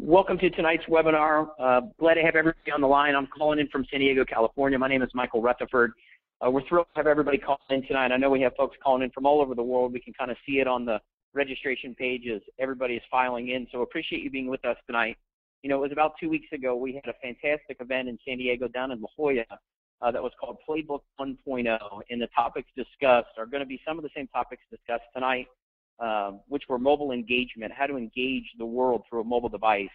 Welcome to tonight's webinar. Glad to have everybody on the line. I'm calling in from San Diego, California. My name is Michael Rutherford. We're thrilled to have everybody call in tonight. I know we have folks calling in from all over the world. We can kind of see it on the registration page as everybody is filing in, so appreciate you being with us tonight. You know, it was about 2 weeks ago we had a fantastic event in San Diego down in La Jolla that was called Playbook 1.0, and the topics discussed are going to be some of the same topics discussed tonight, which were mobile engagement, how to engage the world through a mobile device,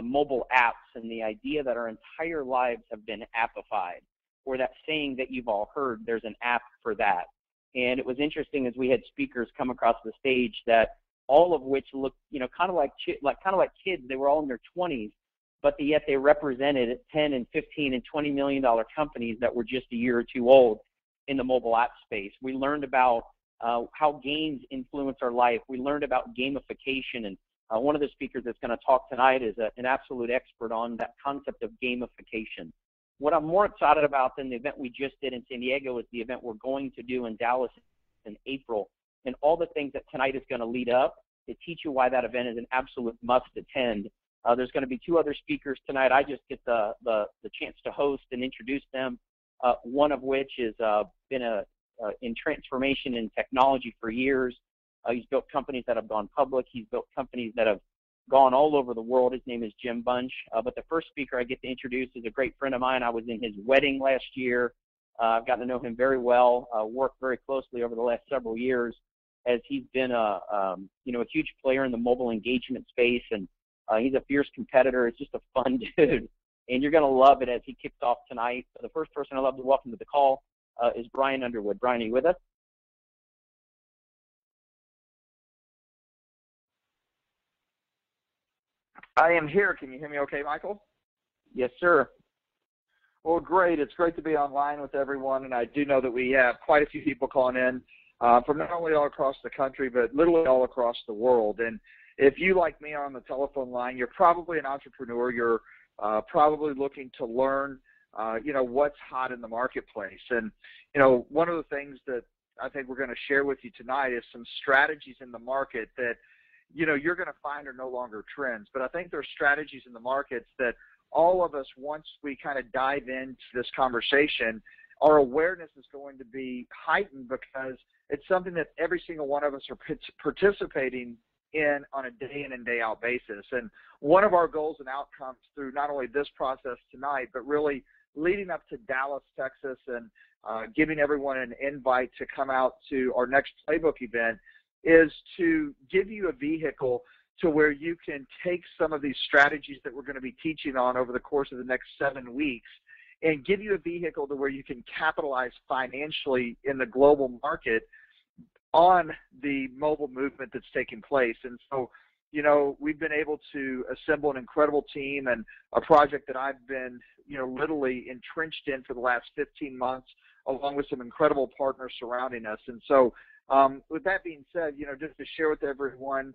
mobile apps, and the idea that our entire lives have been appified, or that saying that you've all heard, there's an app for that. And it was interesting as we had speakers come across the stage that all of which looked, you know, kind of like kids. They were all in their 20s, but yet they represented 10 and 15 and $20 million companies that were just a year or two old in the mobile app space. We learned about how games influence our life. We learned about gamification, and one of the speakers that's going to talk tonight is an absolute expert on that concept of gamification. What I'm more excited about than the event we just did in San Diego is the event we're going to do in Dallas in April, and all the things that tonight is going to lead up to teach you why that event is an absolute must attend. There's going to be two other speakers tonight. I just get the chance to host and introduce them, one of which has been in transformation in technology for years. He's built companies that have gone public. He's built companies that have gone all over the world. His name is Jim Bunch. But the first speaker I get to introduce is a great friend of mine. I was in his wedding last year. I've gotten to know him very well, worked very closely over the last several years as he's been a huge player in the mobile engagement space, and he's a fierce competitor. It's just a fun dude, and you're going to love it as he kicks off tonight. So the first person I'd love to welcome to the call is Brian Underwood. Brian, are you with us? I am here. Can you hear me okay, Michael? Yes, sir. Well, great. It's great to be online with everyone, and I do know that we have quite a few people calling in from not only all across the country, but literally all across the world. And if you, like me, are on the telephone line, you're probably an entrepreneur. You're probably looking to learn, what's hot in the marketplace. And, one of the things that I think we're going to share with you tonight is some strategies in the market that, you're going to find are no longer trends. But I think there are strategies in the markets that all of us, once we kind of dive into this conversation, our awareness is going to be heightened because it's something that every single one of us are participating in on a day in and day out basis. And one of our goals and outcomes through not only this process tonight, but really leading up to Dallas, Texas, and giving everyone an invite to come out to our next Playbook event is to give you a vehicle to where you can take some of these strategies that we're going to be teaching on over the course of the next 7 weeks and give you a vehicle to where you can capitalize financially in the global market on the mobile movement that's taking place. And so, we've been able to assemble an incredible team and a project that I've been, literally entrenched in for the last 15 months, along with some incredible partners surrounding us. And so, with that being said, just to share with everyone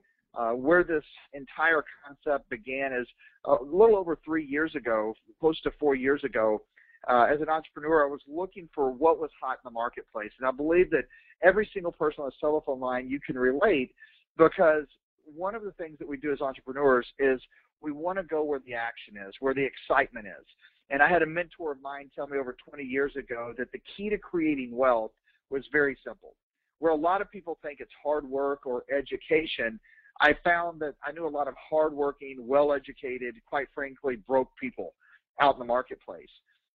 where this entire concept began is a little over 3 years ago, close to 4 years ago. As an entrepreneur, I was looking for what was hot in the marketplace. And I believe that every single person on the telephone line, you can relate, because one of the things that we do as entrepreneurs is we want to go where the action is, where the excitement is. And I had a mentor of mine tell me over 20 years ago that the key to creating wealth was very simple. Where a lot of people think it's hard work or education, I found that I knew a lot of hardworking, well-educated, quite frankly, broke people out in the marketplace.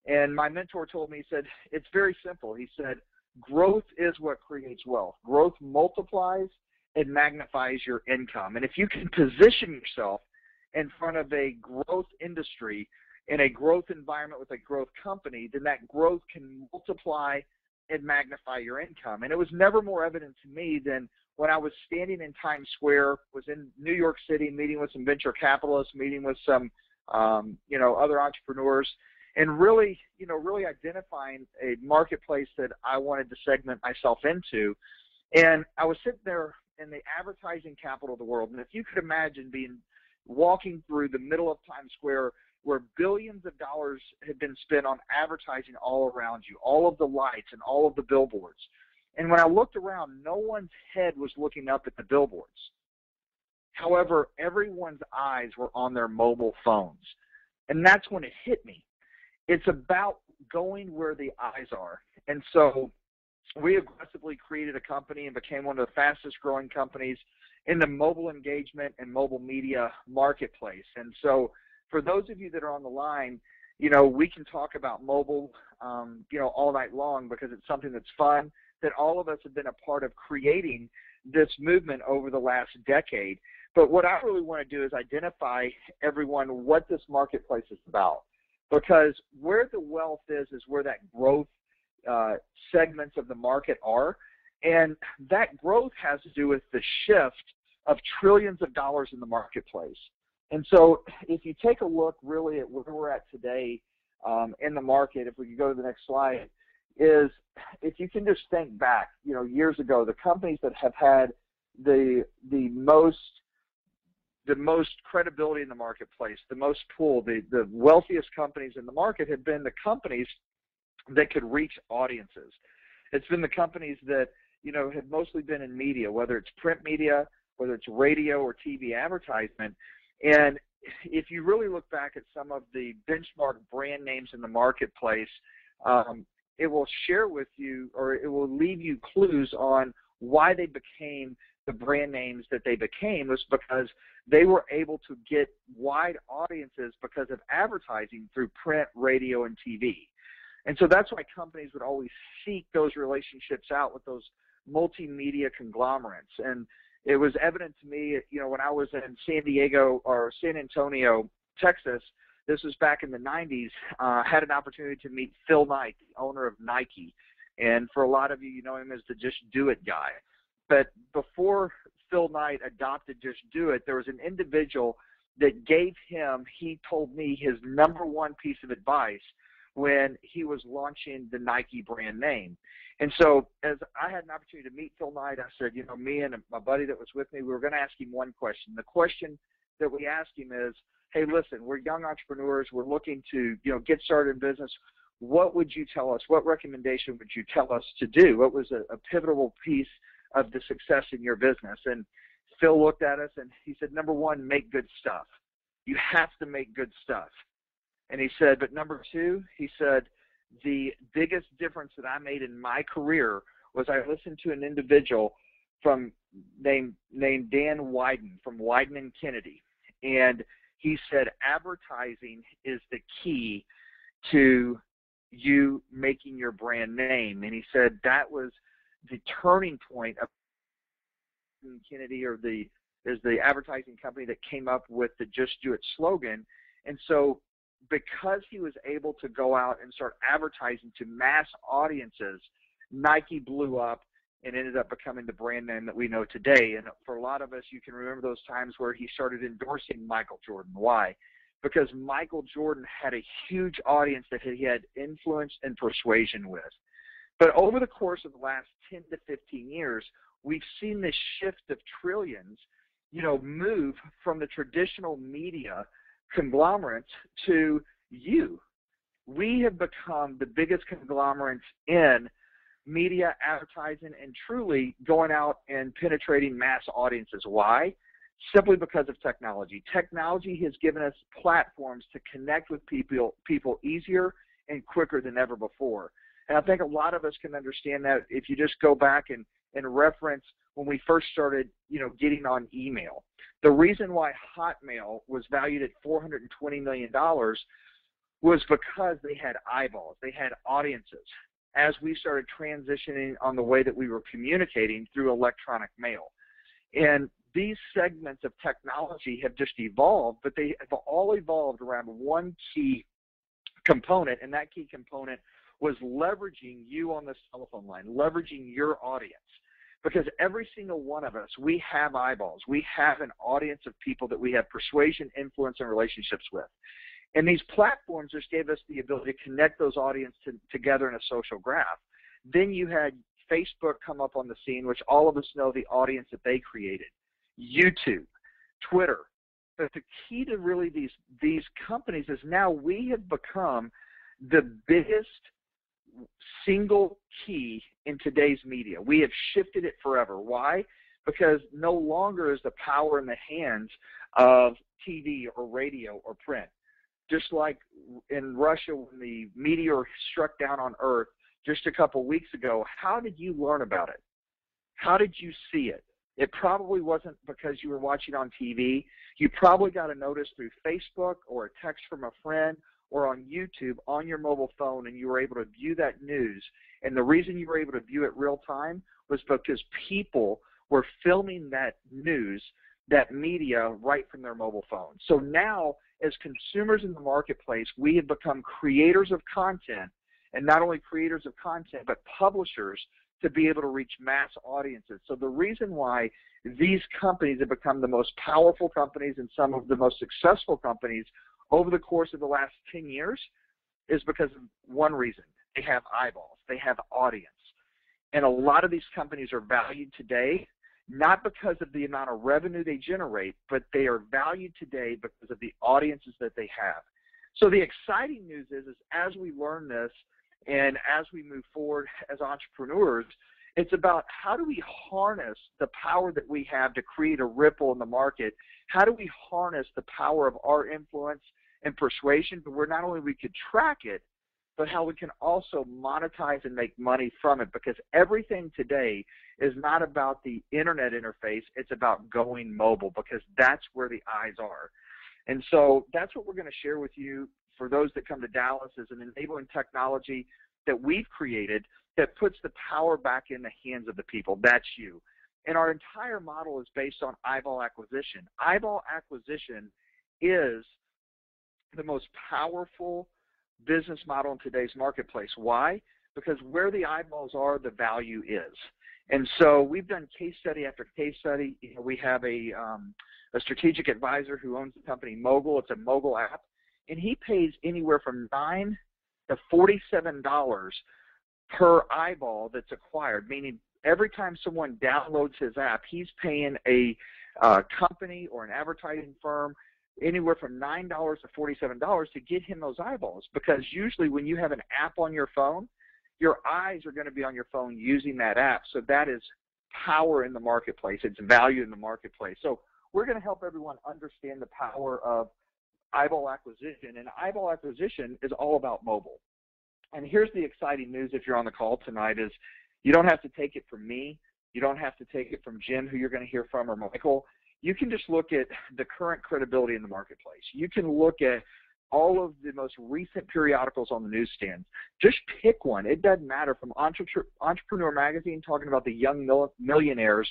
And my mentor told me, he said, it's very simple. He said, growth is what creates wealth. Growth multiplies and magnifies your income. And if you can position yourself in front of a growth industry, in a growth environment with a growth company, then that growth can multiply and magnify your income. And it was never more evident to me than when I was standing in Times Square, was in New York City, meeting with some venture capitalists, meeting with some, other entrepreneurs, and really identifying a marketplace that I wanted to segment myself into. And I was sitting there in the advertising capital of the world. And if you could imagine walking through the middle of Times Square where billions of dollars had been spent on advertising all around you, all of the lights and all of the billboards. And when I looked around, no one's head was looking up at the billboards. However, everyone's eyes were on their mobile phones. And that's when it hit me. It's about going where the eyes are. And so we aggressively created a company and became one of the fastest growing companies in the mobile engagement and mobile media marketplace. And so for those of you that are on the line, we can talk about mobile, all night long, because it's something that's fun, that all of us have been a part of creating this movement over the last decade. But what I really want to do is identify everyone what this marketplace is about, because where the wealth is where that growth segments of the market are, and that growth has to do with the shift of trillions of dollars in the marketplace. And so if you take a look really at where we're at today in the market, if we could go to the next slide, is if you can just think back, years ago, the companies that have had the most credibility in the marketplace, the most pull, the wealthiest companies in the market have been the companies that could reach audiences. It's been the companies that, have mostly been in media, whether it's print media, whether it's radio or TV advertisement. And if you really look back at some of the benchmark brand names in the marketplace, it will share with you, or it will leave you clues on why they became the brand names that they became, was because they were able to get wide audiences because of advertising through print, radio, and TV. And so that's why companies would always seek those relationships out with those multimedia conglomerates. And it was evident to me, when I was in San Antonio, Texas, this was back in the 90s, had an opportunity to meet Phil Knight, the owner of Nike. And for a lot of you, you know him as the Just Do It guy. But before Phil Knight adopted Just Do It, there was an individual that gave him, he told me, his number one piece of advice when he was launching the Nike brand name. And so as I had an opportunity to meet Phil Knight, I said, me and my buddy that was with me, we were going to ask him one question. The question that we asked him is, hey, listen, we're young entrepreneurs. We're looking to, get started in business. What would you tell us? What recommendation would you tell us to do? What was a pivotal piece of the success in your business? And Phil looked at us and he said, number one, make good stuff. You have to make good stuff. And he said, but number two, he said, the biggest difference that I made in my career was I listened to an individual named Dan Wyden from Wyden and Kennedy. And he said, advertising is the key to you making your brand name. And he said that was the turning point of Kennedy, is the advertising company that came up with the Just Do It slogan. And so because he was able to go out and start advertising to mass audiences, Nike blew up and ended up becoming the brand name that we know today. And for a lot of us, you can remember those times where he started endorsing Michael Jordan. Why? Because Michael Jordan had a huge audience that he had influence and persuasion with. But over the course of the last 10 to 15 years, we've seen this shift of trillions, move from the traditional media conglomerates to you. We have become the biggest conglomerates in media, advertising, and truly going out and penetrating mass audiences. Why? Simply because of technology. Technology has given us platforms to connect with people easier and quicker than ever before. And I think a lot of us can understand that if you just go back and reference when we first started, getting on email. The reason why Hotmail was valued at $420 million was because they had eyeballs, they had audiences. As we started transitioning on the way that we were communicating through electronic mail. And these segments of technology have just evolved, but they have all evolved around one key component, and that key component was leveraging you on the telephone line, leveraging your audience. Because every single one of us, we have eyeballs. We have an audience of people that we have persuasion, influence, and relationships with. And these platforms just gave us the ability to connect those audiences together in a social graph. Then you had Facebook come up on the scene, which all of us know the audience that they created. YouTube, Twitter. But the key to really these companies is now we have become the biggest single key in today's media. We have shifted it forever. Why? because no longer is the power in the hands of TV or radio or print. Just like in Russia when the meteor struck down on Earth just a couple weeks ago, how did you learn about it? How did you see it? It probably wasn't because you were watching on TV. You probably got a notice through Facebook or a text from a friend or on YouTube on your mobile phone, and you were able to view that news. And the reason you were able to view it real time was because people were filming that news, that media, right from their mobile phone. So now, as consumers in the marketplace, we have become creators of content, and not only creators of content, but publishers to be able to reach mass audiences. So the reason why these companies have become the most powerful companies and some of the most successful companies over the course of the last 10 years is because of one reason. They have eyeballs. They have audience. And a lot of these companies are valued today not because of the amount of revenue they generate, but they are valued today because of the audiences that they have. So the exciting news is as we learn this and as we move forward as entrepreneurs, it's about how do we harness the power that we have to create a ripple in the market? How do we harness the power of our influence and persuasion, but where not only we could track it, but how we can also monetize and make money from it, because everything today is not about the internet interface, it's about going mobile, because that's where the eyes are. And so that's what we're going to share with you for those that come to Dallas, is an enabling technology that we've created that puts the power back in the hands of the people. That's you. And our entire model is based on eyeball acquisition. Eyeball acquisition is the most powerful business model in today's marketplace. Why? Because where the eyeballs are, the value is. And so we've done case study after case study. You know, we have a strategic advisor who owns the company Mogul. It's a mobile app, and he pays anywhere from $9 to $47 per eyeball that's acquired, meaning every time someone downloads his app, he's paying a company or an advertising firm anywhere from $9 to $47 to get him those eyeballs, because usually when you have an app on your phone, your eyes are going to be on your phone using that app. So that is power in the marketplace. It's value in the marketplace. So we're going to help everyone understand the power of eyeball acquisition, and eyeball acquisition is all about mobile. And here's the exciting news if you're on the call tonight is you don't have to take it from me. You don't have to take it from Jim, who you're going to hear from, or Michael. You can just look at the current credibility in the marketplace. You can look at all of the most recent periodicals on the newsstands. Just pick one. It doesn't matter, from Entrepreneur Magazine talking about the young millionaires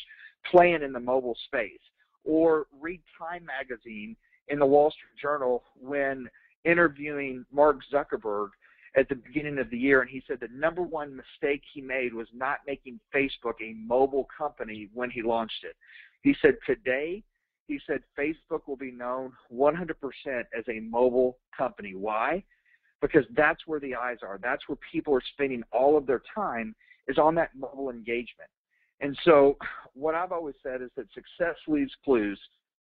playing in the mobile space, or read Time Magazine in the Wall Street Journal when interviewing Mark Zuckerberg at the beginning of the year, and he said the number one mistake he made was not making Facebook a mobile company when he launched it. He said today, he said Facebook will be known 100% as a mobile company. Why? Because that's where the eyes are. That's where people are spending all of their time, is on that mobile engagement. And so what I've always said is that success leaves clues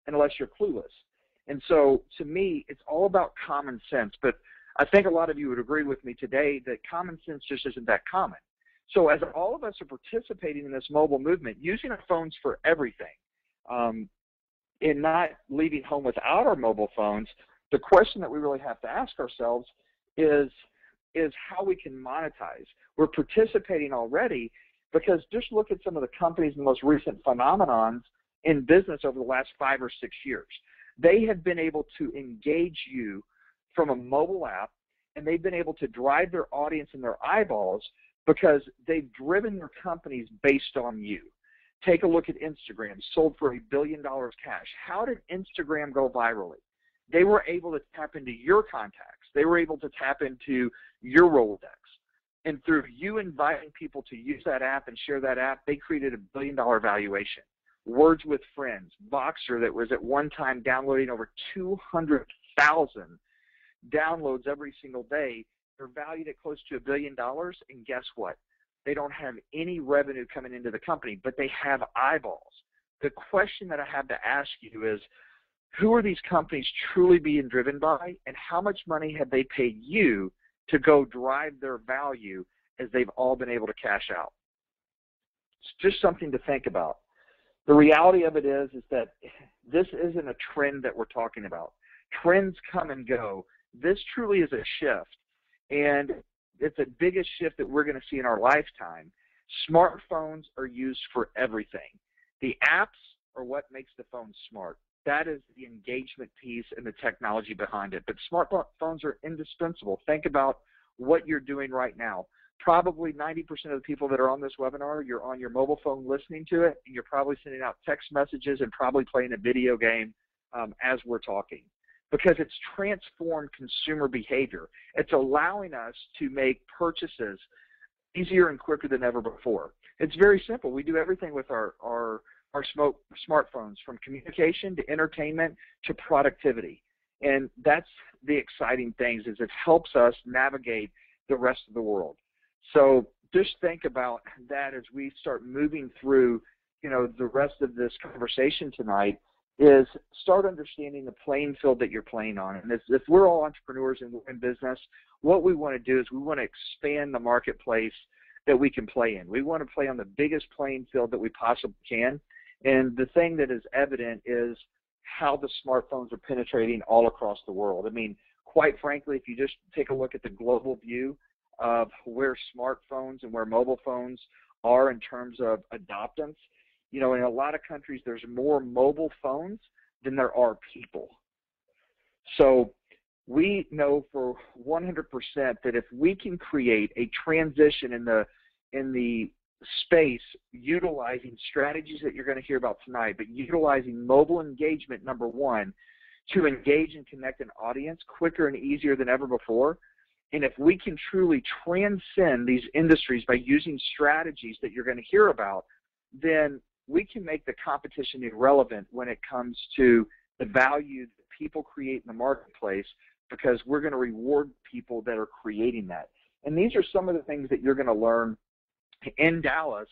unless you're clueless. And so to me, it's all about common sense. But I think a lot of you would agree with me today that common sense just isn't that common. So as all of us are participating in this mobile movement, using our phones for everything, and not leaving home without our mobile phones, the question that we really have to ask ourselves is how we can monetize. We're participating already, because just look at some of the companies and the most recent phenomenons in business over the last 5 or 6 years. They have been able to engage you from a mobile app, and they've been able to drive their audience and their eyeballs because they've driven their companies based on you. Take a look at Instagram, sold for $1 billion cash. How did Instagram go virally? They were able to tap into your contacts. They were able to tap into your Rolodex. And through you inviting people to use that app and share that app, they created $1 billion valuation. Words with Friends, Boxer, that was at one time downloading over 200,000 downloads every single day. They're valued at close to $1 billion, and guess what? They don't have any revenue coming into the company, but they have eyeballs. The question that I have to ask you is, who are these companies truly being driven by, and how much money have they paid you to go drive their value as they've all been able to cash out? It's just something to think about. The reality of it is that this isn't a trend that we're talking about. Trends come and go. This truly is a shift, and it's the biggest shift that we're going to see in our lifetime. Smartphones are used for everything. The apps are what makes the phone smart. That is the engagement piece and the technology behind it. But smartphones are indispensable. Think about what you're doing right now. Probably 90% of the people that are on this webinar, you're on your mobile phone listening to it, and you're probably sending out text messages and probably playing a video game as we're talking, because it's transformed consumer behavior. It's allowing us to make purchases easier and quicker than ever before. It's very simple. We do everything with our smartphones, from communication to entertainment to productivity. And that's the exciting things, is it helps us navigate the rest of the world. So just think about that as we start moving through, the rest of this conversation tonight, is start understanding the playing field that you're playing on. And if we're all entrepreneurs and we're in business, what we want to do is we want to expand the marketplace that we can play in. We want to play on the biggest playing field that we possibly can. And the thing that is evident is how the smartphones are penetrating all across the world. I mean, quite frankly, if you just take a look at the global view of where smartphones and where mobile phones are in terms of adoptance, in a lot of countries there's more mobile phones than there are people. So we know for 100% that if we can create a transition in the space utilizing strategies that you're going to hear about tonight, but utilizing mobile engagement, number one, to engage and connect an audience quicker and easier than ever before. And if we can truly transcend these industries by using strategies that you're going to hear about, then we can make the competition irrelevant when it comes to the value that people create in the marketplace, because we're going to reward people that are creating that. And these are some of the things that you're going to learn in Dallas,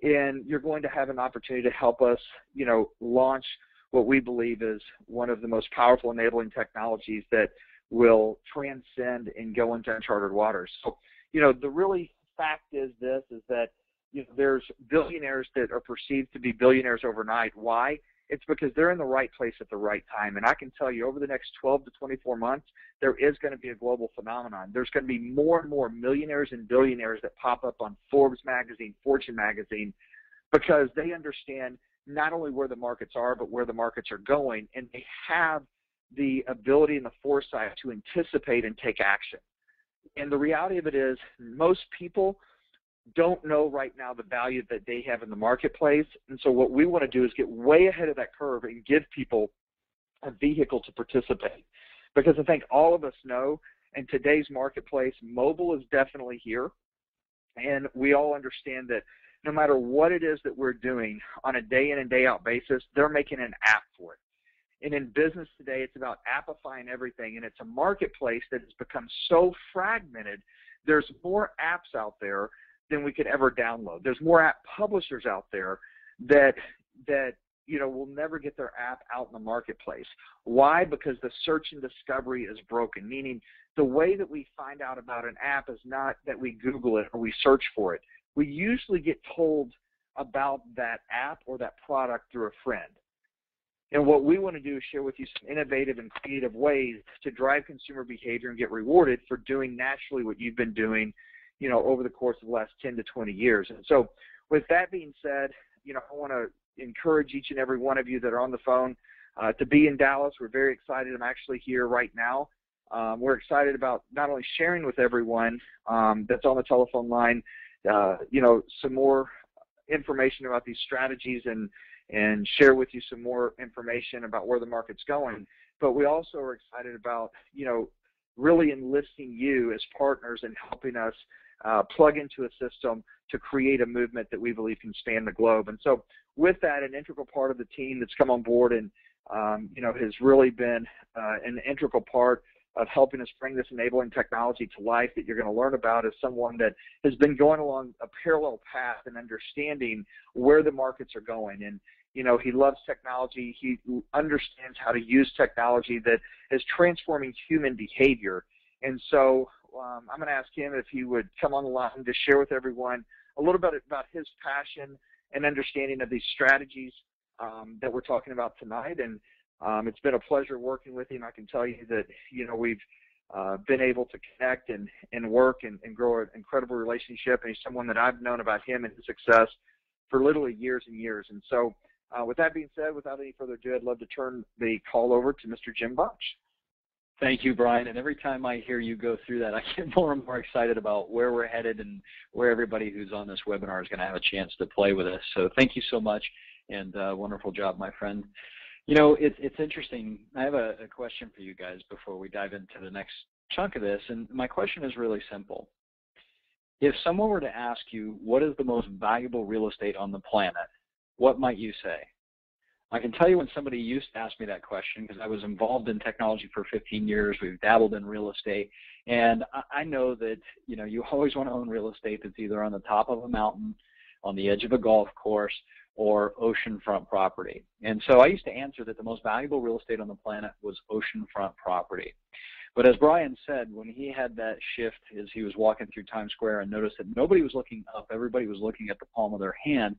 and you're going to have an opportunity to help us, launch what we believe is one of the most powerful enabling technologies that will transcend and go into uncharted waters. So, the really fact is that there's billionaires that are perceived to be billionaires overnight. Why? It's because they're in the right place at the right time. And I can tell you, over the next 12 to 24 months, there is going to be a global phenomenon. There's going to be more and more millionaires and billionaires that pop up on Forbes magazine, Fortune magazine, because they understand not only where the markets are, but where the markets are going, and they have the ability and the foresight to anticipate and take action. And the reality of it is, most people don't know right now the value that they have in the marketplace. And so what we want to do is get way ahead of that curve and give people a vehicle to participate. Because I think all of us know in today's marketplace, mobile is definitely here. And we all understand that no matter what it is that we're doing on a day in and day out basis, they're making an app for it. And in business today, it's about appifying everything. And it's a marketplace that has become so fragmented. There's more apps out there than we could ever download. There's more app publishers out there that will never get their app out in the marketplace. Why? Because the search and discovery is broken, meaning the way that we find out about an app is not that we Google it or we search for it. We usually get told about that app or that product through a friend. And what we want to do is share with you some innovative and creative ways to drive consumer behavior and get rewarded for doing naturally what you've been doing over the course of the last 10 to 20 years. And so with that being said, I want to encourage each and every one of you that are on the phone to be in Dallas. We're very excited. I'm actually here right now. We're excited about not only sharing with everyone that's on the telephone line, some more information about these strategies and share with you some more information about where the market's going, but we also are excited about, really enlisting you as partners and helping us plug into a system to create a movement that we believe can span the globe. And so with that, an integral part of the team that's come on board and, has really been an integral part of helping us bring this enabling technology to life that you're going to learn about is someone that has been going along a parallel path and understanding where the markets are going. And, he loves technology. He understands how to use technology that is transforming human behavior. And so I'm going to ask him if he would come on the line to share with everyone a little bit about his passion an understanding of these strategies that we're talking about tonight. And it's been a pleasure working with him. I can tell you that, we've been able to connect and work and grow an incredible relationship. And he's someone that I've known about him and his success for literally years and years. And so with that being said, without any further ado, I'd love to turn the call over to Mr. Jim Bunch. Thank you, Brian. And every time I hear you go through that, I get more and more excited about where we're headed and where everybody who's on this webinar is going to have a chance to play with us. So thank you so much, and wonderful job, my friend. It's interesting. I have a question for you guys before we dive into the next chunk of this, and my question is really simple. If someone were to ask you, what is the most valuable real estate on the planet, what might you say? I can tell you when somebody used to ask me that question, because I was involved in technology for 15 years, we've dabbled in real estate, and I know that, you always want to own real estate that's either on the top of a mountain, on the edge of a golf course, or oceanfront property. And so I used to answer that the most valuable real estate on the planet was oceanfront property. But as Brian said, when he had that shift as he was walking through Times Square and noticed that nobody was looking up, everybody was looking at the palm of their hand,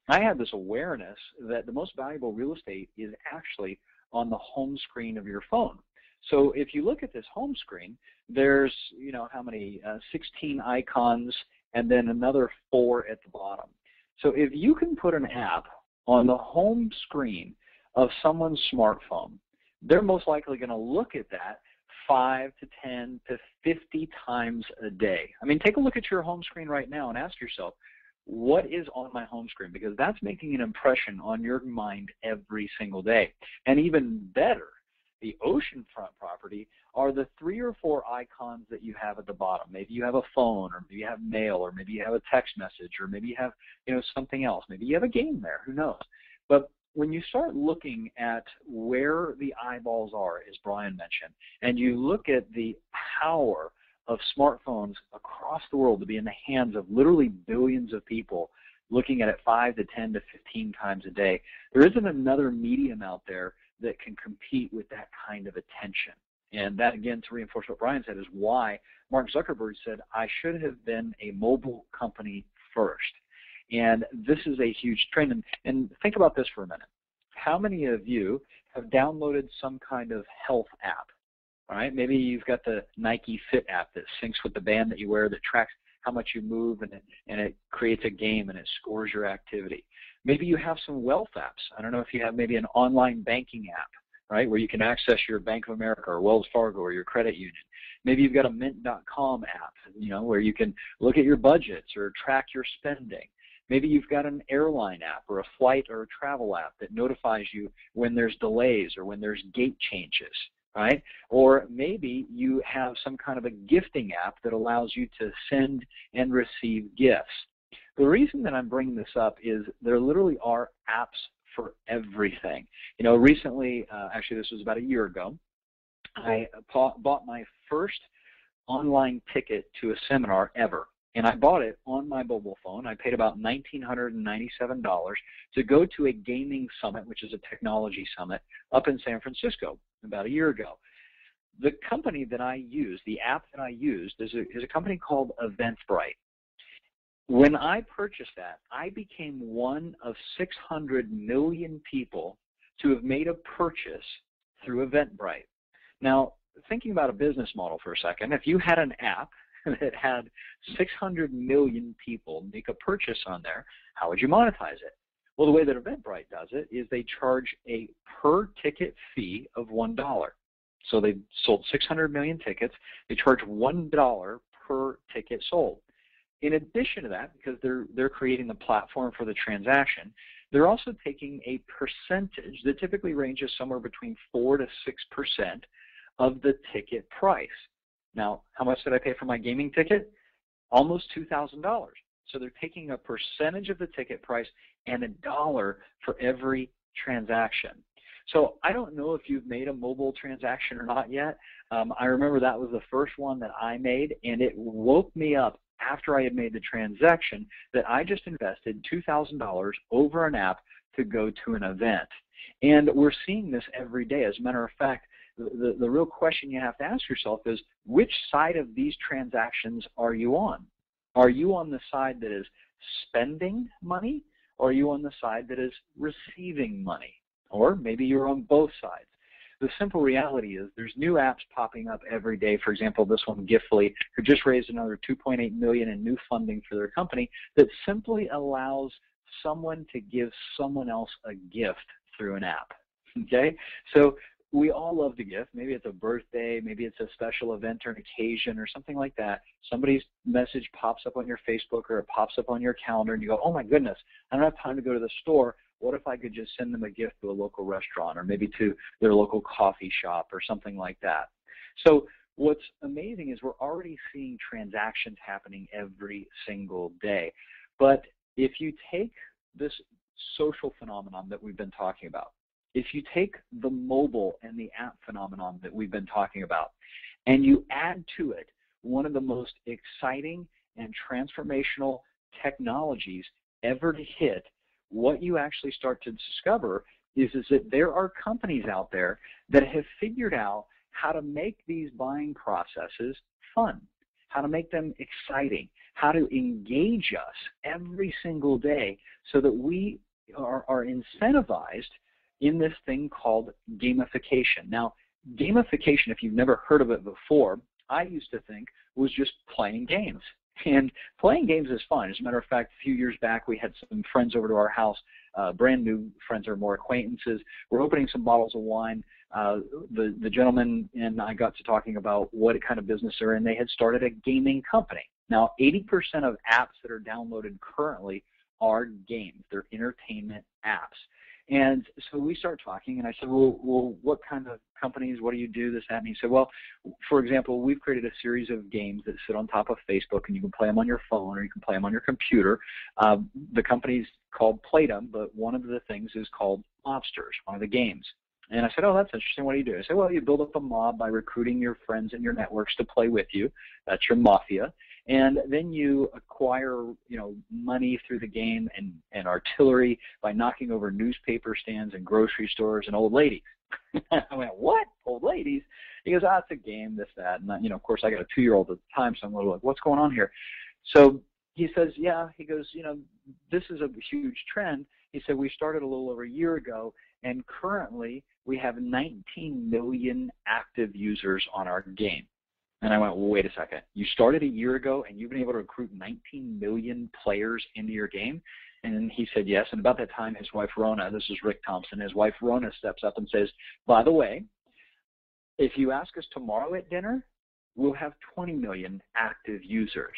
I had this awareness that the most valuable real estate is actually on the home screen of your phone. So if you look at this home screen, there's, how many, 16 icons and then another 4 at the bottom. So if you can put an app on the home screen of someone's smartphone, they're most likely going to look at that 5 to 10 to 50 times a day. I mean, take a look at your home screen right now and ask yourself, what is on my home screen? Because that's making an impression on your mind every single day. And even better, the oceanfront property are the 3 or 4 icons that you have at the bottom. Maybe you have a phone, or maybe you have mail, or maybe you have a text message, or maybe you have, something else. Maybe you have a game there, who knows? But when you start looking at where the eyeballs are, as Brian mentioned, and you look at the power of smartphones across the world to be in the hands of literally billions of people looking at it 5 to 10 to 15 times a day, there isn't another medium out there that can compete with that kind of attention. And that, again, to reinforce what Brian said, is why Mark Zuckerberg said, I should have been a mobile company first. And this is a huge trend. And think about this for a minute. How many of you have downloaded some kind of health app? All right, maybe you've got the Nike Fit app that syncs with the band that you wear, that tracks how much you move, and it creates a game and it scores your activity. Maybe you have some wealth apps. I don't know if you have maybe an online banking app, right, where you can access your Bank of America or Wells Fargo or your credit union. Maybe you've got a Mint.com app, where you can look at your budgets or track your spending. Maybe you've got an airline app or a flight or a travel app that notifies you when there's delays or when there's gate changes. Right? Or maybe you have some kind of a gifting app that allows you to send and receive gifts. The reason that I'm bringing this up is there literally are apps for everything. Recently, actually this was about a year ago, I bought my first online ticket to a seminar ever. And I bought it on my mobile phone. I paid about $1,997 to go to a gaming summit, which is a technology summit, up in San Francisco about a year ago. The company that I used, the app that I used, is a company called Eventbrite. When I purchased that, I became one of 600 million people to have made a purchase through Eventbrite. Now, thinking about a business model for a second, if you had an app that had 600 million people make a purchase on there, how would you monetize it? Well, the way that Eventbrite does it is they charge a per ticket fee of $1. So they sold 600 million tickets. They charge $1 per ticket sold. In addition to that, because they're creating the platform for the transaction, they're also taking a percentage that typically ranges somewhere between 4 to 6% of the ticket price. Now, how much did I pay for my gaming ticket? Almost $2,000. So they're taking a percentage of the ticket price and $1 for every transaction. So I don't know if you've made a mobile transaction or not yet. I remember that was the first one that I made, and it woke me up after I had made the transaction that I just invested $2,000 over an app to go to an event. And we're seeing this every day. As a matter of fact, the real question you have to ask yourself is, which side of these transactions are you on? Are you on the side that is spending money, Or are you on the side that is receiving money? Or maybe you're on both sides. The simple reality is there's new apps popping up every day. For example, this one, Giftly, who just raised another $2.8 million in new funding for their company that simply allows someone to give someone else a gift through an app. Okay? So we all love to gift. Maybe it's a birthday, maybe it's a special event or an occasion or something like that. Somebody's message pops up on your Facebook or it pops up on your calendar and you go, oh my goodness, I don't have time to go to the store. What if I could just send them a gift to a local restaurant or maybe to their local coffee shop or something like that? So what's amazing is we're already seeing transactions happening every single day. But if you take this social phenomenon that we've been talking about, if you take the mobile and the app phenomenon that we've been talking about, and you add to it one of the most exciting and transformational technologies ever to hit, what you actually start to discover is that there are companies out there that have figured out how to make these buying processes fun, how to make them exciting, how to engage us every single day so that we are incentivized in this thing called gamification. Now, gamification, if you've never heard of it before, I used to think was just playing games. And playing games is fun. As a matter of fact, a few years back, we had some friends over to our house, brand new friends or more acquaintances. We're opening some bottles of wine. The gentleman and I got to talking about what kind of business they're in. They had started a gaming company. Now, 80% of apps that are downloaded currently are games. They're entertainment apps. And so we start talking, and I said, well, what kind of companies, what do you do, this, that? And he said, well, for example, we've created a series of games that sit on top of Facebook, and you can play them on your phone or you can play them on your computer. The company's called Playbook, but one of the things is called Mobsters, one of the games. And I said, oh, that's interesting. What do you do? I said, well, you build up a mob by recruiting your friends and your networks to play with you. That's your mafia. And then you acquire, money through the game and artillery by knocking over newspaper stands and grocery stores and old ladies. I went, what? Old ladies? He goes, it's a game, this, that. And, of course, I got a 2-year-old at the time, so I'm a little like, what's going on here? So he says, yeah. He goes, this is a huge trend. He said, we started a little over a year ago, and currently we have 19 million active users on our game. And I went, well, wait a second. You started a year ago, and you've been able to recruit 19 million players into your game? And he said, yes. And about that time, his wife, Rona, this is Rick Thompson, his wife, Rona, steps up and says, by the way, if you ask us tomorrow at dinner, we'll have 20 million active users.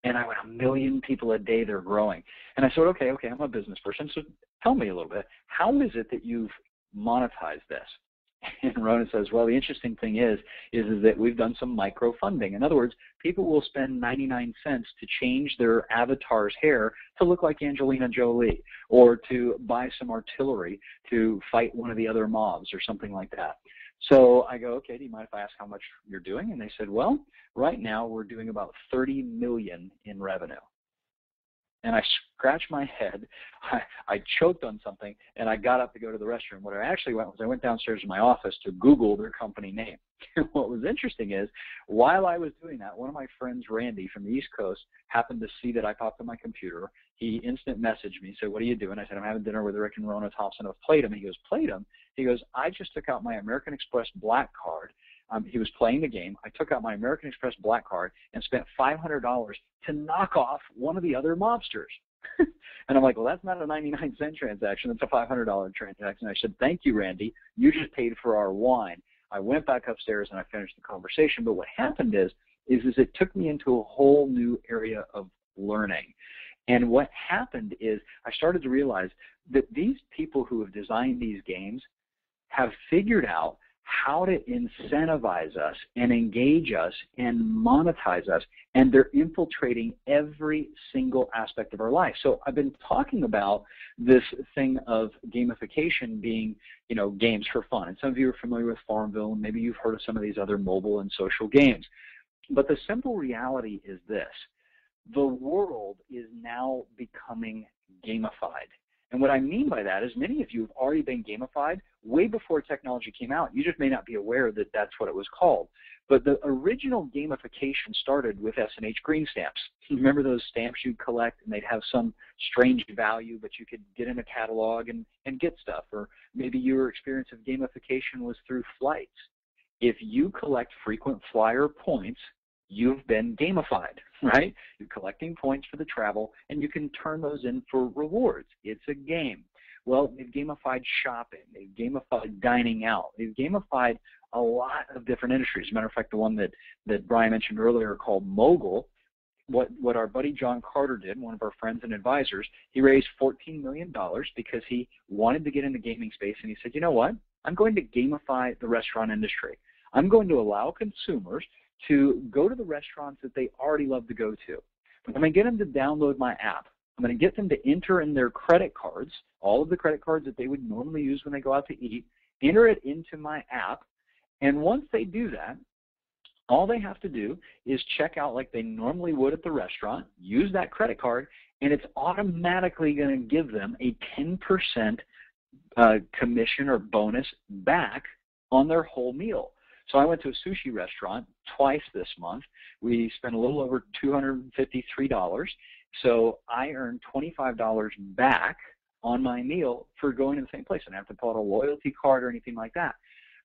And I went, 1 million people a day, they're growing. And I said, okay, I'm a business person, so tell me a little bit. How is it that you've monetized this? And Rona says, well, the interesting thing is that we've done some micro funding. In other words, people will spend 99 cents to change their avatar's hair to look like Angelina Jolie, or to buy some artillery to fight one of the other mobs or something like that. So I go, okay, do you mind if I ask how much you're doing? And they said, well, right now we're doing about 30 million in revenue. And I scratched my head, I choked on something, and I got up to go to the restroom. What I actually went was I went downstairs to my office to Google their company name. What was interesting is, while I was doing that, one of my friends, Randy, from the East Coast, happened to see that I popped on my computer. He instant messaged me, said, what are you doing? I said, I'm having dinner with Rick and Rona Thompson of Playbook. He goes, Playbook? He goes, I just took out my American Express Black Card. He was playing the game. I took out my American Express Black Card and spent $500 to knock off one of the other mobsters. And I'm like, well, that's not a 99-cent transaction. That's a $500 transaction. I said, thank you, Randy. You just paid for our wine. I went back upstairs and I finished the conversation. But what happened is it took me into a whole new area of learning. And what happened is I started to realize that these people who have designed these games have figured out how to incentivize us and engage us and monetize us, and they're infiltrating every single aspect of our life. So I've been talking about this thing of gamification being, games for fun. And some of you are familiar with Farmville, and maybe you've heard of some of these other mobile and social games. But the simple reality is this: the world is now becoming gamified. And what I mean by that is many of you have already been gamified way before technology came out. You just may not be aware that that's what it was called. But the original gamification started with S&H green stamps. Remember those stamps you'd collect and they'd have some strange value, but you could get in a catalog and get stuff. Or maybe your experience of gamification was through flights. If you collect frequent flyer points, you've been gamified, right? You're collecting points for the travel, and you can turn those in for rewards. It's a game. Well, they've gamified shopping. They've gamified dining out. They've gamified a lot of different industries. As a matter of fact, the one that Brian mentioned earlier called Mogul, what our buddy John Carter did, one of our friends and advisors, he raised $14 million because he wanted to get in the gaming space, and he said, you know what? I'm going to gamify the restaurant industry. I'm going to allow consumers to go to the restaurants that they already love to go to. But I'm going to get them to download my app. I'm going to get them to enter in their credit cards, all of the credit cards that they would normally use when they go out to eat, enter it into my app, and once they do that, all they have to do is check out like they normally would at the restaurant, use that credit card, and it's automatically going to give them a 10% commission or bonus back on their whole meal. So I went to a sushi restaurant twice this month. We spent a little over $253. So I earned $25 back on my meal for going to the same place. I didn't have to pull out a loyalty card or anything like that.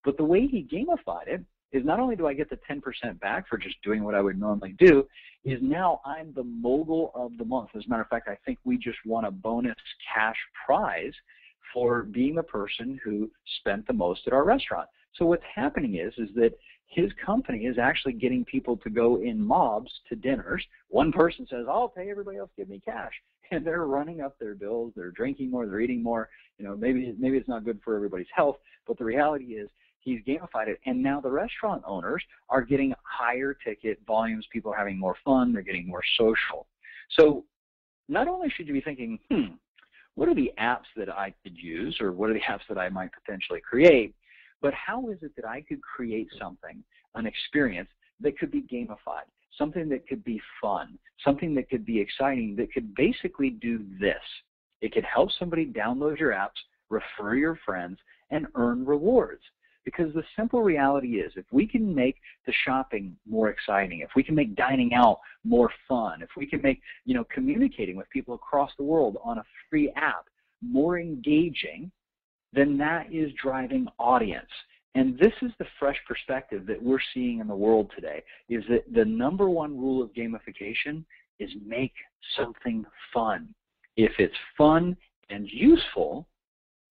But the way he gamified it is not only do I get the 10% back for just doing what I would normally do, is now I'm the mogul of the month. As a matter of fact, I think we just won a bonus cash prize for being the person who spent the most at our restaurant. So what's happening is that his company is actually getting people to go in mobs to dinners. One person says, I'll pay, everybody else give me cash. And they're running up their bills, they're drinking more, they're eating more. You know, maybe it's not good for everybody's health, but the reality is he's gamified it, and now the restaurant owners are getting higher ticket volumes, people are having more fun, they're getting more social. So not only should you be thinking, what are the apps that I could use, or what are the apps that I might potentially create, but how is it that I could create something, an experience that could be gamified, something that could be fun, something that could be exciting, that could basically do this. It could help somebody download your apps, refer your friends, and earn rewards. Because the simple reality is, if we can make the shopping more exciting, if we can make dining out more fun, if we can make, communicating with people across the world on a free app more engaging, then that is driving audience. And this is the fresh perspective that we're seeing in the world today, is that the number one rule of gamification is make something fun. If it's fun and useful,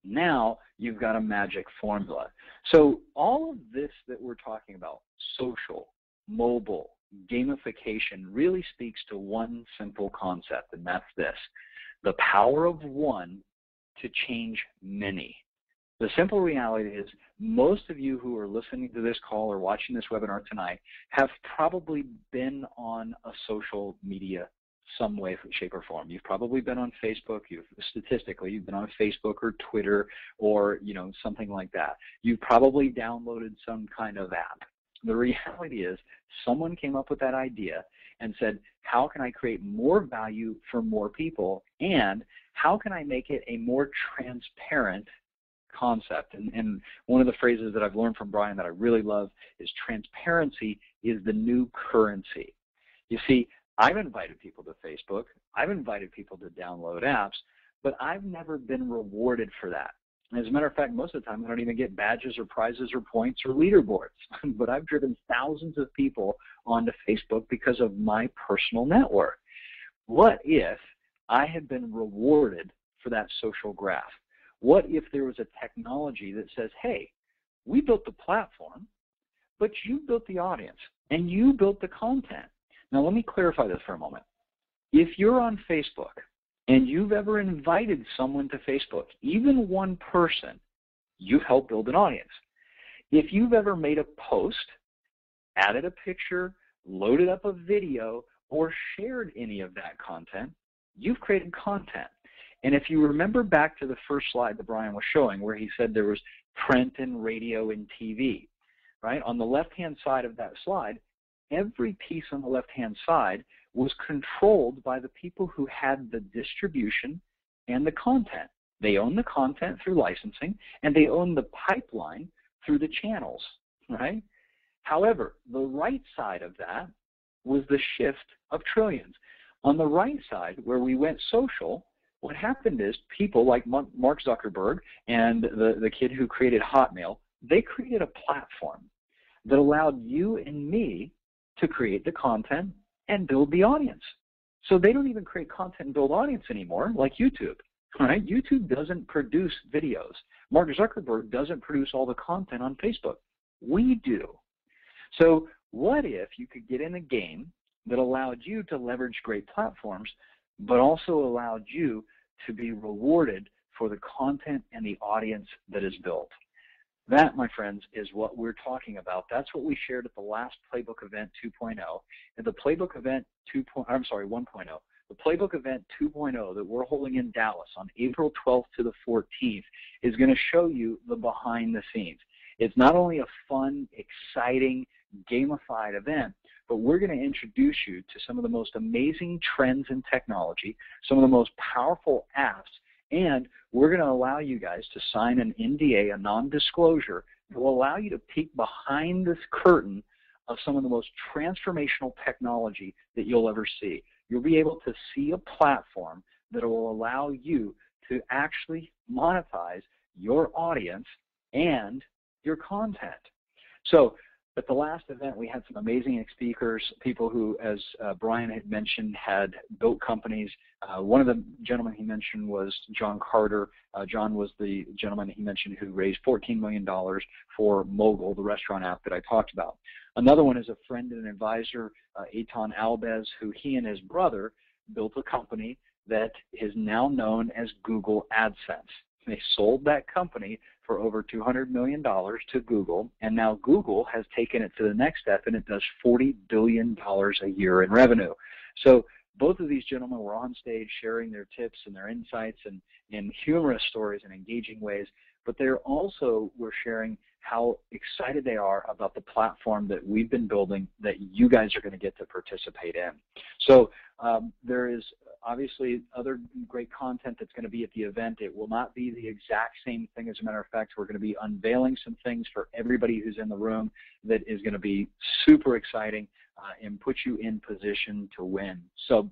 now you've got a magic formula. So all of this that we're talking about, social, mobile, gamification, really speaks to one simple concept, and that's this: the power of one to change many. The simple reality is, most of you who are listening to this call or watching this webinar tonight have probably been on a social media some way, shape, or form. You've probably been on Facebook. Statistically, you've been on Facebook or Twitter or something like that. You've probably downloaded some kind of app. The reality is, someone came up with that idea and said, how can I create more value for more people, and how can I make it a more transparent concept? And one of the phrases that I've learned from Brian that I really love is, transparency is the new currency. You see, I've invited people to Facebook, I've invited people to download apps, but I've never been rewarded for that. As a matter of fact, most of the time I don't even get badges or prizes or points or leaderboards, but I've driven thousands of people onto Facebook because of my personal network. What if I had been rewarded for that social graph? What if there was a technology that says, hey, we built the platform, but you built the audience and you built the content? Now, let me clarify this for a moment. If you're on Facebook and you've ever invited someone to Facebook, even one person, you've helped build an audience. If you've ever made a post, added a picture, loaded up a video, or shared any of that content, you've created content. And if you remember back to the first slide that Brian was showing, where he said there was print and radio and TV, right? On the left-hand side of that slide, every piece on the left-hand side was controlled by the people who had the distribution and the content. They own the content through licensing, and they own the pipeline through the channels, right? However, the right side of that was the shift of trillions. On the right side, where we went social, what happened is people like Mark Zuckerberg and the kid who created Hotmail, they created a platform that allowed you and me to create the content and build the audience. So they don't even create content and build audience anymore like YouTube, right? YouTube doesn't produce videos. Mark Zuckerberg doesn't produce all the content on Facebook. We do. So what if you could get in a game that allowed you to leverage great platforms, but also allowed you to be rewarded for the content and the audience that is built? That, my friends, is what we're talking about. That's what we shared at the last Playbook Event 2.0. And the Playbook Event 1.0, the Playbook Event 2.0 that we're holding in Dallas on April 12th to the 14th is going to show you the behind the scenes. It's not only a fun, exciting, gamified event, but we're going to introduce you to some of the most amazing trends in technology, some of the most powerful apps, and we're going to allow you guys to sign an NDA, a non-disclosure, that will allow you to peek behind this curtain of some of the most transformational technology that you'll ever see. You'll be able to see a platform that will allow you to actually monetize your audience and your content. So at the last event, we had some amazing speakers, people who, as Brian had mentioned, had built companies. One of the gentlemen he mentioned was John Carter. John was the gentleman he mentioned who raised $14 million for Mogul, the restaurant app that I talked about. Another one is a friend and advisor, Eitan Albez, who he and his brother built a company that is now known as Google AdSense. They sold that company for over $200 million to Google, and now Google has taken it to the next step, and it does $40 billion a year in revenue. So both of these gentlemen were on stage sharing their tips and their insights and in humorous stories and engaging ways, but they also were sharing how excited they are about the platform that we've been building that you guys are going to get to participate in. So there is obviously other great content that's going to be at the event. It will not be the exact same thing. As a matter of fact, we're going to be unveiling some things for everybody who's in the room that is going to be super exciting and put you in position to win. So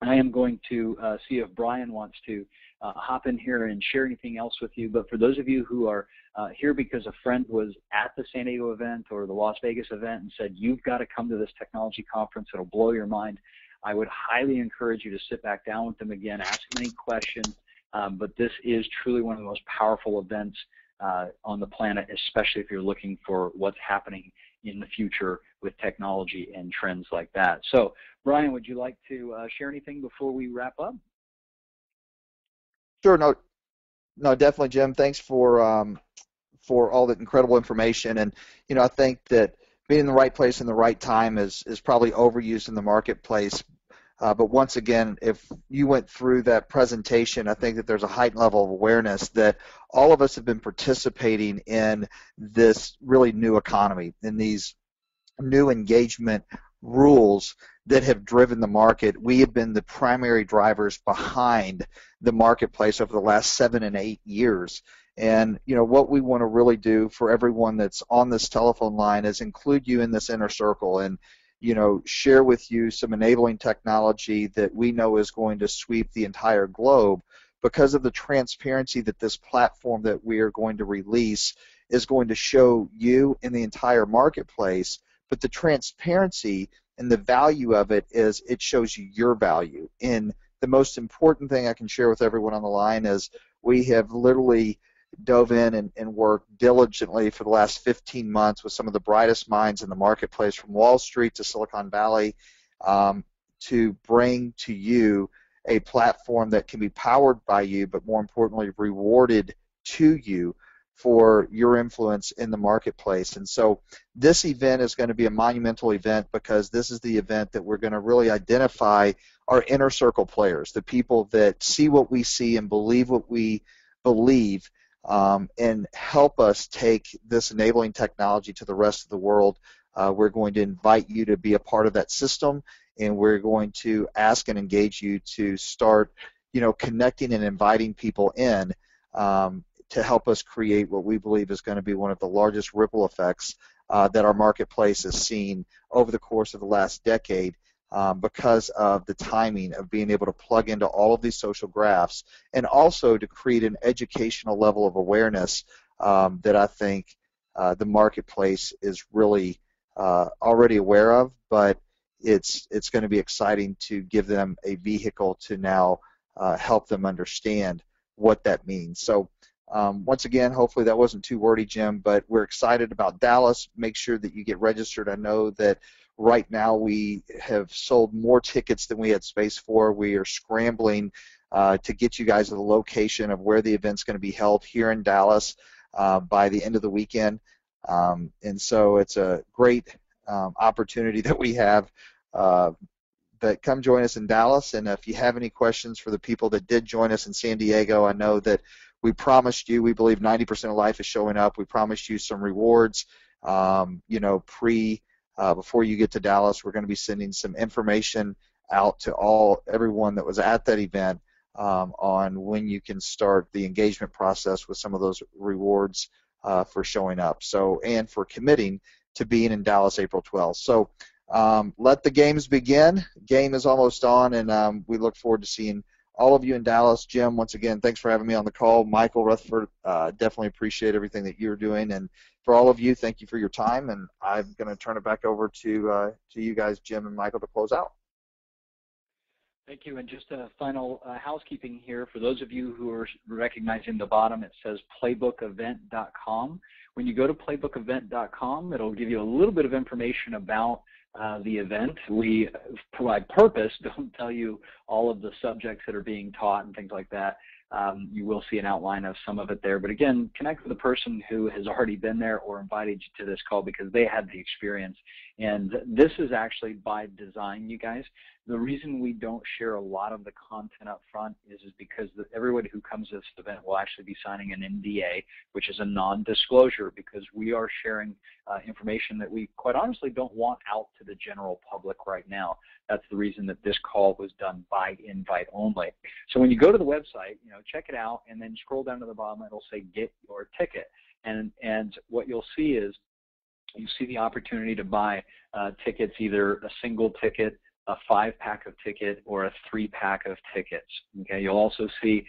I am going to see if Brian wants to hop in here and share anything else with you. But for those of you who are here because a friend was at the San Diego event or the Las Vegas event and said, you've got to come to this technology conference, it'll blow your mind, I would highly encourage you to sit back down with them again, ask them any questions. But this is truly one of the most powerful events on the planet, especially if you're looking for what's happening in the future with technology and trends like that. So, Brian, would you like to share anything before we wrap up? Sure. No, definitely, Jim. Thanks for all that incredible information. And I think that being in the right place in the right time is probably overused in the marketplace. But once again, if you went through that presentation, I think that there's a heightened level of awareness that all of us have been participating in this really new economy, in these new engagement rules that have driven the market. We have been the primary drivers behind the marketplace over the last 7 and 8 years. And what we want to really do for everyone that's on this telephone line is include you in this inner circle and share with you some enabling technology that we know is going to sweep the entire globe because of the transparency that this platform that we are going to release is going to show you in the entire marketplace. But the transparency and the value of it is it shows you your value. And the most important thing I can share with everyone on the line is we have literally dove in and worked diligently for the last 15 months with some of the brightest minds in the marketplace from Wall Street to Silicon Valley to bring to you a platform that can be powered by you, but more importantly rewarded to you for your influence in the marketplace. And so this event is going to be a monumental event because this is the event that we're going to really identify our inner circle players, the people that see what we see and believe what we believe, and help us take this enabling technology to the rest of the world. We're going to invite you to be a part of that system, and we're going to ask and engage you to start connecting and inviting people in to help us create what we believe is going to be one of the largest ripple effects that our marketplace has seen over the course of the last decade, because of the timing of being able to plug into all of these social graphs, and also to create an educational level of awareness that I think the marketplace is really already aware of, but it's going to be exciting to give them a vehicle to now help them understand what that means. So once again, hopefully that wasn't too wordy, Jim, but we're excited about Dallas. Make sure that you get registered. I know that right now we have sold more tickets than we had space for. We are scrambling to get you guys to the location of where the event's going to be held here in Dallas by the end of the weekend. And so it's a great opportunity that we have. But come join us in Dallas, and if you have any questions for the people that did join us in San Diego, I know that we promised you, we believe 90% of life is showing up. We promised you some rewards, before you get to Dallas. We're going to be sending some information out to everyone that was at that event on when you can start the engagement process with some of those rewards for showing up. So, and for committing to being in Dallas April 12th. So let the games begin. Game is almost on, and we look forward to seeing all of you in Dallas. Jim, once again, thanks for having me on the call. Michael Rutherford, definitely appreciate everything that you're doing. And for all of you, thank you for your time. And I'm going to turn it back over to you guys, Jim and Michael, to close out. Thank you. And just a final housekeeping here. For those of you who are recognizing the bottom, it says playbookevent.com. When you go to playbookevent.com, it'll give you a little bit of information about the event. We, by purpose, don't tell you all of the subjects that are being taught and things like that. You will see an outline of some of it there. But again, connect with a person who has already been there or invited you to this call because they had the experience. And this is actually by design, you guys. The reason we don't share a lot of the content up front is because everybody who comes to this event will actually be signing an NDA, which is a non-disclosure, because we are sharing information that we quite honestly don't want out to the general public right now. That's the reason that this call was done by invite only. So when you go to the website, check it out, and then scroll down to the bottom. It'll say get your ticket, and what you'll see is you see the opportunity to buy tickets, either a single ticket, a 5-pack of ticket, or a 3-pack of tickets. Okay, you'll also see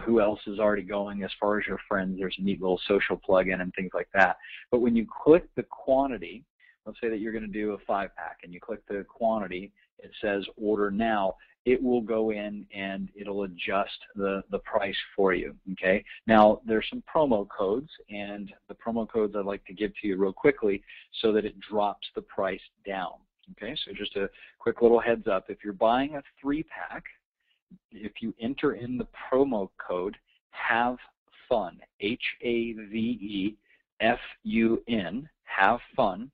who else is already going as far as your friends. There's a neat little social plug-in and things like that. But when you click the quantity, let's say that you're going to do a 5-pack, and you click the quantity, it says order now. It will go in and it'll adjust the price for you. Okay. Now there's some promo codes, and the promo codes I'd like to give to you real quickly so that it drops the price down. Okay, so just a quick little heads up. If you're buying a 3-pack, if you enter in the promo code HAVE FUN, HAVEFUN, HAVE FUN,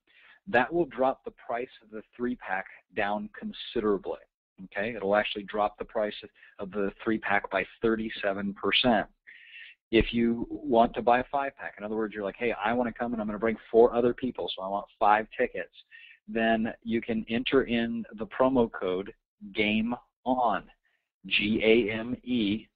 that will drop the price of the 3-pack down considerably. Okay, it'll actually drop the price of the 3-pack by 37%. If you want to buy a 5-pack, in other words, you're like, hey, I want to come and I'm going to bring 4 other people, so I want 5 tickets, then you can enter in the promo code GAMEON, GAMEON.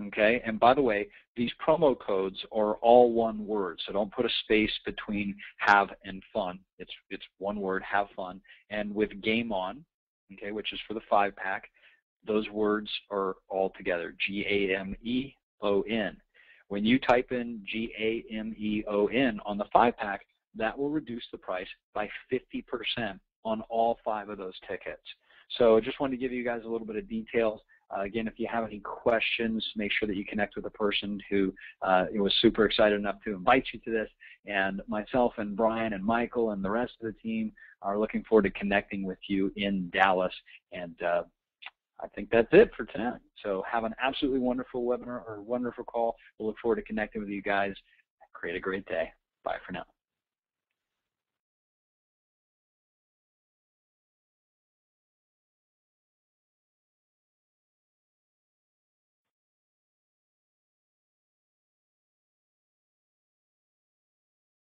Okay, and by the way, these promo codes are all one word, so don't put a space between have and fun. It's one word, have fun. And with Game On, okay, which is for the 5-pack, those words are all together, GAMEON. When you type in GAMEON on the 5-pack, that will reduce the price by 50% on all 5 of those tickets. So I just wanted to give you guys a little bit of details. Again, if you have any questions, make sure that you connect with a person who was super excited enough to invite you to this. And myself and Brian and Michael and the rest of the team are looking forward to connecting with you in Dallas. And I think that's it for tonight. So have an absolutely wonderful webinar or wonderful call. We'll look forward to connecting with you guys. Create a great day. Bye for now.